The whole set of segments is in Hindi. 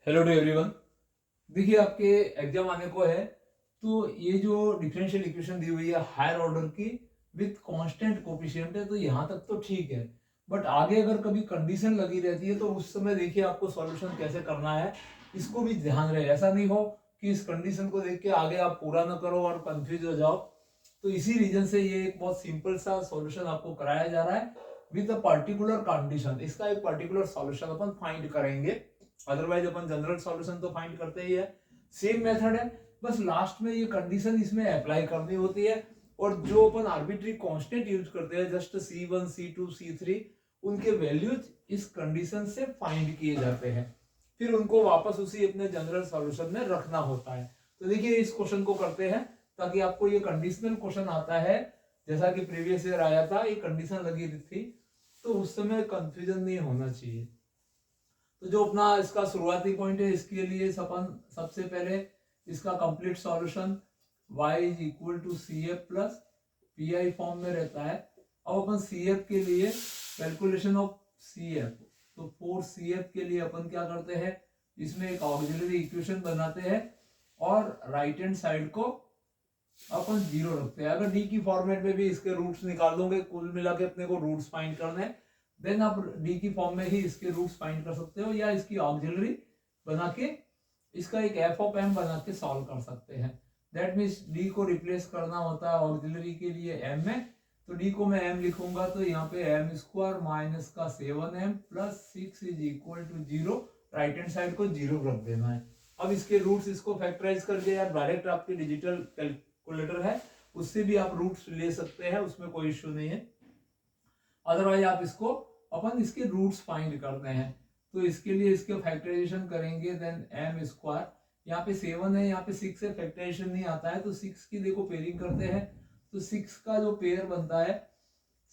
Hello to everyone. देखिए आपके एग्जाम आने को है, तो ये जो डिफरेंशियल इक्वेशन दी हुई है हायर ऑर्डर की विथ कांस्टेंट कोफिशिएंट है, तो यहाँ तक तो ठीक है। बट आगे अगर कभी कंडीशन लगी रहती है तो उस समय देखिए आपको सॉल्यूशन कैसे करना है, इसको भी ध्यान रहे। ऐसा नहीं हो कि इस कंडीशन को देख के आगे आप पूरा ना करो और कंफ्यूज हो जाओ। तो इसी रीजन से ये एक बहुत सिंपल सा सॉल्यूशन आपको कराया जा रहा है विद अ पर्टिकुलर कंडीशन। इसका एक पर्टिकुलर सॉल्यूशन अपन फाइंड करेंगे। अदरवाइज अपन जनरल सॉल्यूशन तो फाइंड करते ही है, सेम मेथड है, बस लास्ट में ये कंडीशन इसमें अप्लाई करनी होती है। और जो अपन आर्बिट्री कांस्टेंट यूज करते हैं जस्ट C1 C2 C3, उनके वैल्यूज इस कंडीशन से फाइंड किए जाते हैं, फिर उनको वापस उसी अपने जनरल सॉल्यूशन में रखना होता है। तो देखिए इस क्वेश्चन को करते हैं ताकि आपको ये कंडीशनल क्वेश्चन आता है, जैसा कि प्रीवियस ईयर आया था, ये कंडीशन लगी थी, तो उस समय कंफ्यूजन नहीं होना चाहिए। तो जो अपना इसका शुरुआती पॉइंट है, इसके लिए अपन सबसे पहले इसका complete solution y is equal to C F plus P I form में रहता है। अब अपन सी एफ के लिए कैलकुलेशन ऑफ सी एफ, तो फॉर सी एफ के लिए अपन क्या करते हैं, इसमें एक ऑक्सिलरी इक्वेशन बनाते हैं और राइट हैंड साइड को अपन जीरो रखते हैं। अगर डी की फॉर्मेट में भी इसके रूट्स निकाल दोगे, कुल मिला के अपने को रूट्स फाइंड करने हैं, देन आप डी की फॉर्म में ही इसके रूट्स फाइंड कर सकते हो, या इसकी ऑक्सिलरी बना के इसका एक एफ ऑफ एम बना के सॉल्व कर सकते हैं। दैट मीन्स डी को रिप्लेस करना होता है ऑक्सिलरी के लिए एम में, तो डी को मैं एम लिखूंगा, तो यहाँ पे एम स्क्वायर माइनस का 7m plus 6 is equal to 0। Right hand side को 0 रख देना है। अब इसके रूट्स इसको फैक्टराइज करके, या डायरेक्ट आपकी डिजिटल कैलकुलेटर है उससे भी आप रूट्स ले सकते हैं, उसमें कोई इश्यू नहीं है। अदरवाइज आप इसको अपन इसके रूट्स फाइंड करते हैं, तो इसके लिए इसके फैक्टराइजेशन करेंगे, देन एम स्क्वायर, यहाँ पे 7 है, यहाँ पे 6 है, फैक्टराइजेशन नहीं आता है, तो 6 की देखो पेयरिंग करते हैं, तो 6 का जो पेयर बनता है,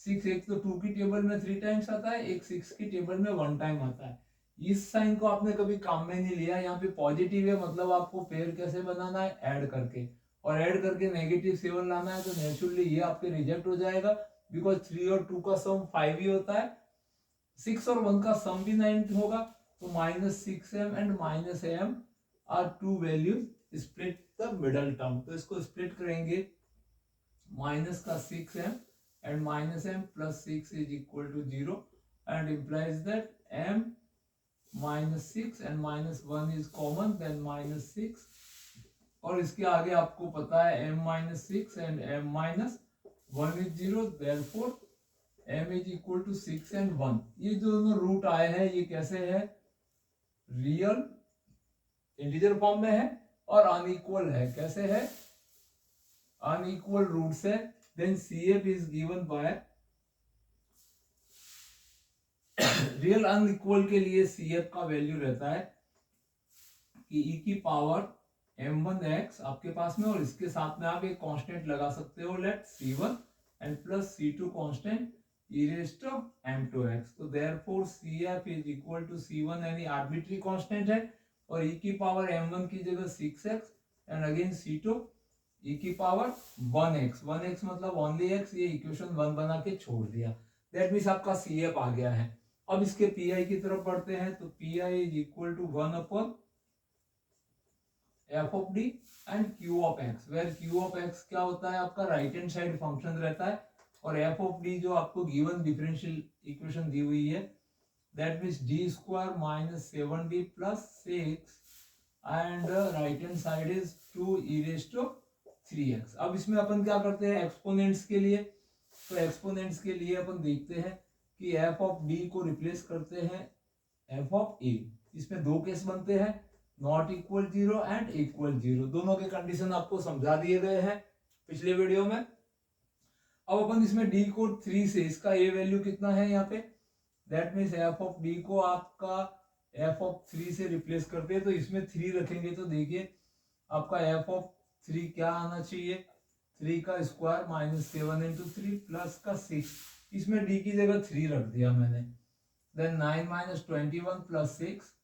6 एक तो 2 की टेबल में 3 टाइम्स आता है, एक 6 की टेबल में 1 टाइम आता है। इस साइन को आपने कभी काम में नहीं लिया, यहाँ पे पॉजिटिव है, मतलब आपको पेयर कैसे बनाना है, ऐड करके, और ऐड करके नेगेटिव 7 लाना है, तो नेचुरली ये आपके रिजेक्ट हो जाएगा, बिकॉज 3 और 2 का सम 5 ही होता है, 6 और 1 का सम भी 9 होगा, तो -6m and -m are two values, split the middle term, तो इसको स्प्लिट करेंगे, माइनस का 6m and -m plus 6 is equal to 0 and implies that m -6 and -1 is common, then -6, और इसके आगे आपको पता है m-6 and m-1 is 0, therefore m is equal to 6 and 1। ये जो दोनों रूट आए हैं ये कैसे है, रियल इंटीजर फॉर्म में है और अनइक्वल है। कैसे है, अनइक्वल रूट्स है। Then CF is given by real unequal के लिए CF का वैल्यू रहता है कि e की पावर m1x आपके पास में, और इसके साथ में आप एक कांस्टेंट लगा सकते हो, let C1 and plus C2 constant e raised to m2x, तो therefore CF is equal to C1 यानी आर्बिट्री कांस्टेंट है, और e की पावर m1 की जगह 6x and again C2 e की पावर 1x, 1x मतलब ओनली x, ये इक्वेशन 1 बना के छोड़ दिया। दैट मींस आपका CF आ गया है। अब इसके PI की तरफ बढ़ते हैं, तो PI is equal to 1 upon f of d and q of x, where q of x क्या होता है, आपका राइट हैंड साइड फंक्शन रहता है, और f of d जो आपको गिवन डिफरेंशियल इक्वेशन दी हुई है, that means d square minus 7d plus 6 and right hand side is 2 e raised to 3x। अब इसमें अपन क्या करते हैं एक्सपोनेंट्स के लिए, तो एक्सपोनेंट्स के लिए अपन देखते हैं कि f of d को रिप्लेस करते हैं f of a। इसमें दो केस बनते हैं, नॉट इक्वल 0 एंड इक्वल 0, दोनों के कंडीशन आपको समझा दिए गए हैं पिछले वीडियो में। अब अपन इसमें d को 3 से, इसका a वैल्यू कितना है यहाँ पे, that means f of d को आपका f ऑफ 3 से रिप्लेस करते हैं, तो इसमें 3 रखेंगे, तो देखिए आपका f ऑफ 3 क्या आना चाहिए, 3 का स्क्वायर माइनस 7 इंटू 3 प्लस का 6, इसमें d की जगह 3 रख दिया मैंने, then 9 minus 21 plus 6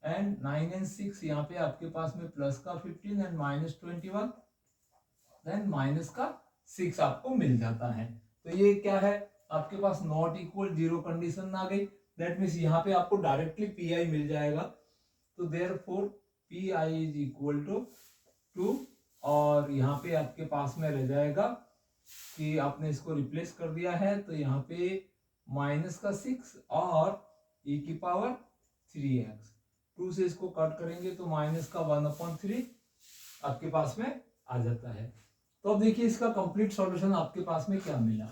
and 9 and 6, यहाँ पे आपके पास में प्लस का 15 एंड माइनस 21, देन माइनस का 6 आपको मिल जाता है। तो ये क्या है, आपके पास नॉट इक्वल 0 कंडीशन आ गई, दैट मीन्स यहाँ पे आपको डायरेक्टली PI मिल जाएगा। तो therefore P I is equal to 2, और यहाँ पे आपके पास में रह जाएगा कि आपने इसको रिप्लेस कर दिया है, तो यहाँ पे -6 और e की पावर 3x, 2 से इसको कट करेंगे तो -1/3 आपके पास में आ जाता है। तो अब देखिए इसका कंप्लीट सॉल्यूशन आपके पास में क्या मिला।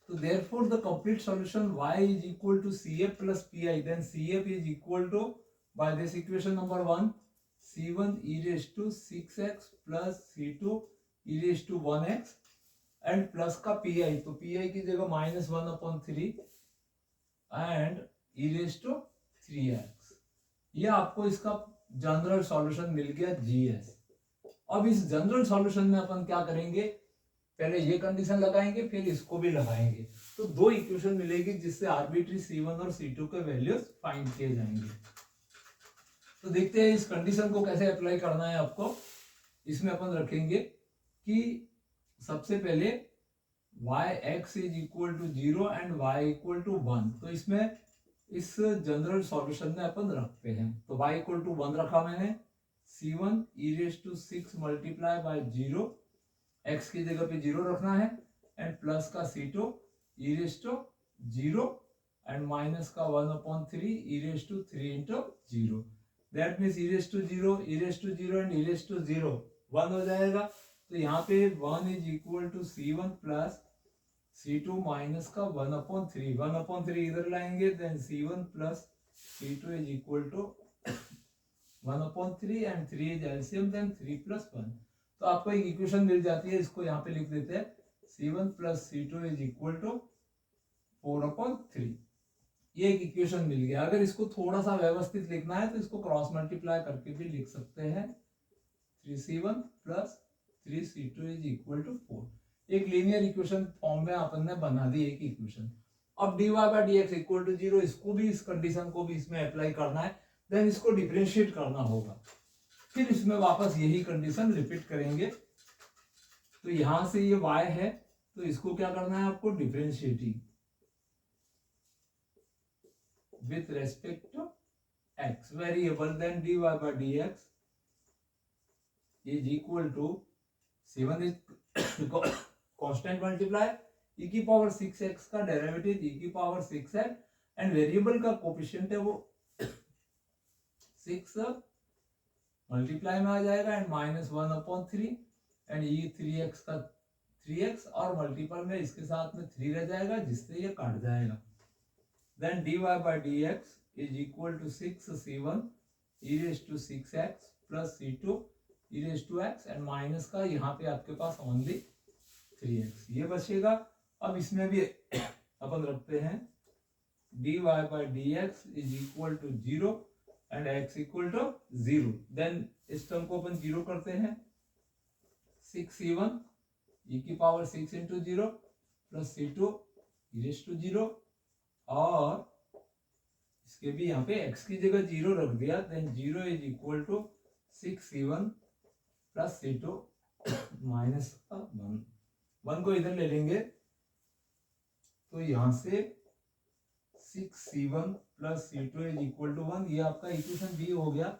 तो therefore the complete solution y is equal to CF plus PI, then CF is equal to, by this equation number 1, C1 e raised to 6x plus C2 e raised to 1x and plus का PI, तो PI की जगह -1/3 and e raised to 3x। ये आपको इसका जनरल सॉल्यूशन मिल गया GS। अब इस जनरल सॉल्यूशन में अपन क्या करेंगे, पहले ये कंडीशन लगाएंगे फिर इसको भी लगाएंगे, तो दो इक्वेशन मिलेगी जिससे आर्बिट्री C1 और C2 के वैल्यूज फाइंड किए जाएंगे। तो देखते हैं इस कंडीशन को कैसे अप्लाई करना है आपको। इसमें अपन रखेंगे कि सबसे पहले yx is equal to 0 and y equal to 1, तो इसमें इस जनरल सॉल्यूशन में अपन रखते हैं। तो y इक्वल टू 1 रखा मैंने, C1 e raised to 6 multiply by 0, x की जगह पे 0 रखना है, एंड प्लस का C2 e raised to 0 and minus का 1/3 e raised to 3 into 0, that means e raised to 0 and e raised to 0 1 हो जाएगा। तो यहाँ पे 1 is equal to C1 plus C2 minus का 1/3 इधर लाएंगे, then C1 plus C2 is equal to 1/3 and 3 is LCM, then 3 plus 1। तो आपको एक इक्वेशन मिल जाती है, इसको यहाँ पे लिख देते हैं, C1 plus C2 is equal to 4/3। ये एक इक्वेशन मिल गया। अगर इसको थोड़ा सा व्यवस्थित लिखना है तो इसको क्रॉस मल्टीप्लाई करके भी लिख सकते हैं, 3C1 plus 3C2 is equal to 4। एक लीनियर इक्वेशन फॉर्म में अपन ने बना दी एक इक्वेशन। अब dy by dx equal to 0, इसको भी, इस कंडीशन को भी इसमें अप्लाई करना है, देन इसको डिफरेंशिएट करना होगा, फिर इसमें वापस यही कंडीशन रिपीट करेंगे। तो यहां से ये y है, तो इसको क्या करना है आपको, differentiating with respect to x variable, then dy by dx is equal to C1 is constant multiply e की पावर 6x का डेरिवेटिव e की पावर 6x, एंड वेरिएबल का कोफिशिएंट है वो 6 मल्टीप्लाई में आ जाएगा, एंड -1/3 एंड ये 3x का 3x और मल्टीपल में इसके साथ में 3 रह जाएगा, जिससे ये काट जाएगा। Then dy by dx is equal to 6C1 e raised to 6x plus C2 e raised to x, and minus का यहाँ पे आपके पास ओनली 3x, ये बचेगा। अब इसमें भी अपन रखते हैं dy by dx is equal to 0 and x equal to 0, then इस टर्म को अपन 0 करते हैं, 6C1 e की power 6 into 0 plus C2 e raised to 0, और इसके भी यहाँ पे x की जगह 0 रख दिया, then 0 is equal to 6C1 plus C2 minus का 1 को इधर ले लेंगे, तो यहां से 6C1 plus C2 is equal to 1, ये आपका इक्वेशन बी हो गया।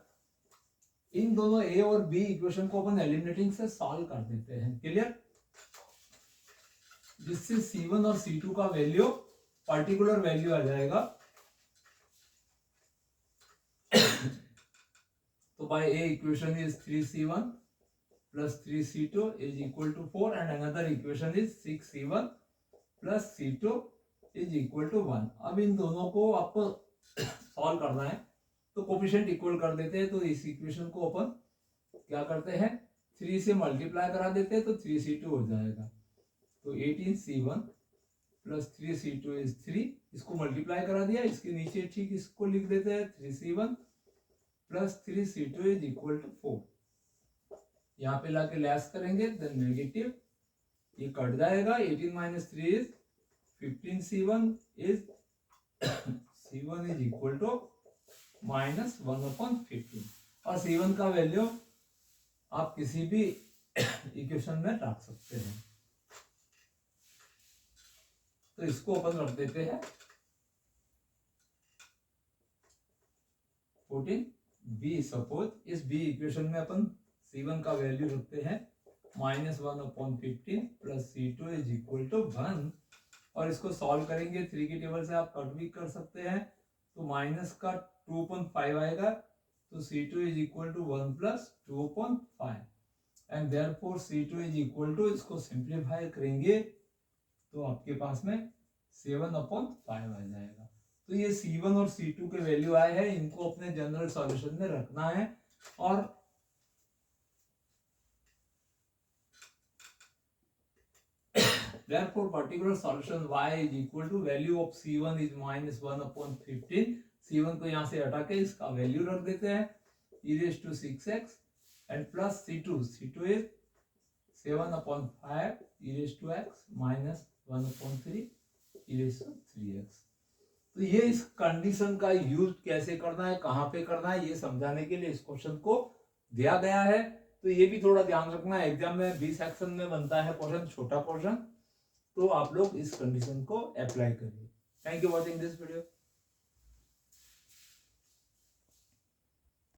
इन दोनों ए और बी इक्वेशन को अपन एलिमिनेटिंग से सॉल्व कर देते हैं, क्लियर, जिससे C1 और C2 का वैल्यू पर्टिकुलर वैल्यू आ जाएगा। तो by a equation is 3C1 plus 3C2 is equal to 4, and another equation is 6C1 plus C2 is equal to 1। अब इन दोनों को आपको सॉल्व करना है, तो कोफिशिएंट इक्वल कर देते हैं। तो इस इक्वेशन को अपन क्या करते हैं, 3 से मल्टीप्लाई करा देते हैं, तो 3C2 हो जाएगा। तो 18C1 प्लस 3C2 इज 3, इसको मल्टीप्लाई करा दिया, इसके नीचे ठीक इसको लिख देते हैं, 3C1 plus 3C2 is equal to 4। यहाँ पे लाके लेस करेंगे, देन नेगेटिव, ये कट जाएगा, 18 minus 3 is 15C1 is C1 is equal to -1/15, और C1 का वैल्यू आप किसी भी इक्वेशन में रख सकते हैं। तो इसको अपन रख देते हैं 14 बी। सपोज इस बी इक्वेशन में अपन C1 का वैल्यू रखते हैं -1/15 plus C2 is equal to 1 और इसको सॉल्व करेंगे 3 की टेबल से आप कट भी कर सकते हैं तो माइनस का 2.5 आएगा तो C2 is equal to 1 plus 2.5 and therefore C2 is equal to, इसको सिंप्लीफाई करेंगे तो आपके पास में 7/5 आ जाएगा। तो ये C1 और C2 के वैल्यू आए हैं, इनको अपने जनरल सॉल्यूशन में रखना है और therefore particular solution y is equal to value of C1 is -1/15। C1 को यहाँ से हटा के इसका वैल्यू रख देते हैं e raised to 6x and plus C2 is 7/5 e raised to x minus 1/3 e raised to 3x। तो ये इस कंडीशन का यूज कैसे करना है, कहाँ पे करना है, ये समझाने के लिए इस क्वेश्चन को दिया गया है। तो ये भी थोड़ा ध्यान रखना है, एग्जाम में बी सेक्शन में बनता है क्वेश्चन, छोटा क्वेश्चन, तो आप लोग इस कंडीशन को अप्लाई करिए। Thank you watching this video.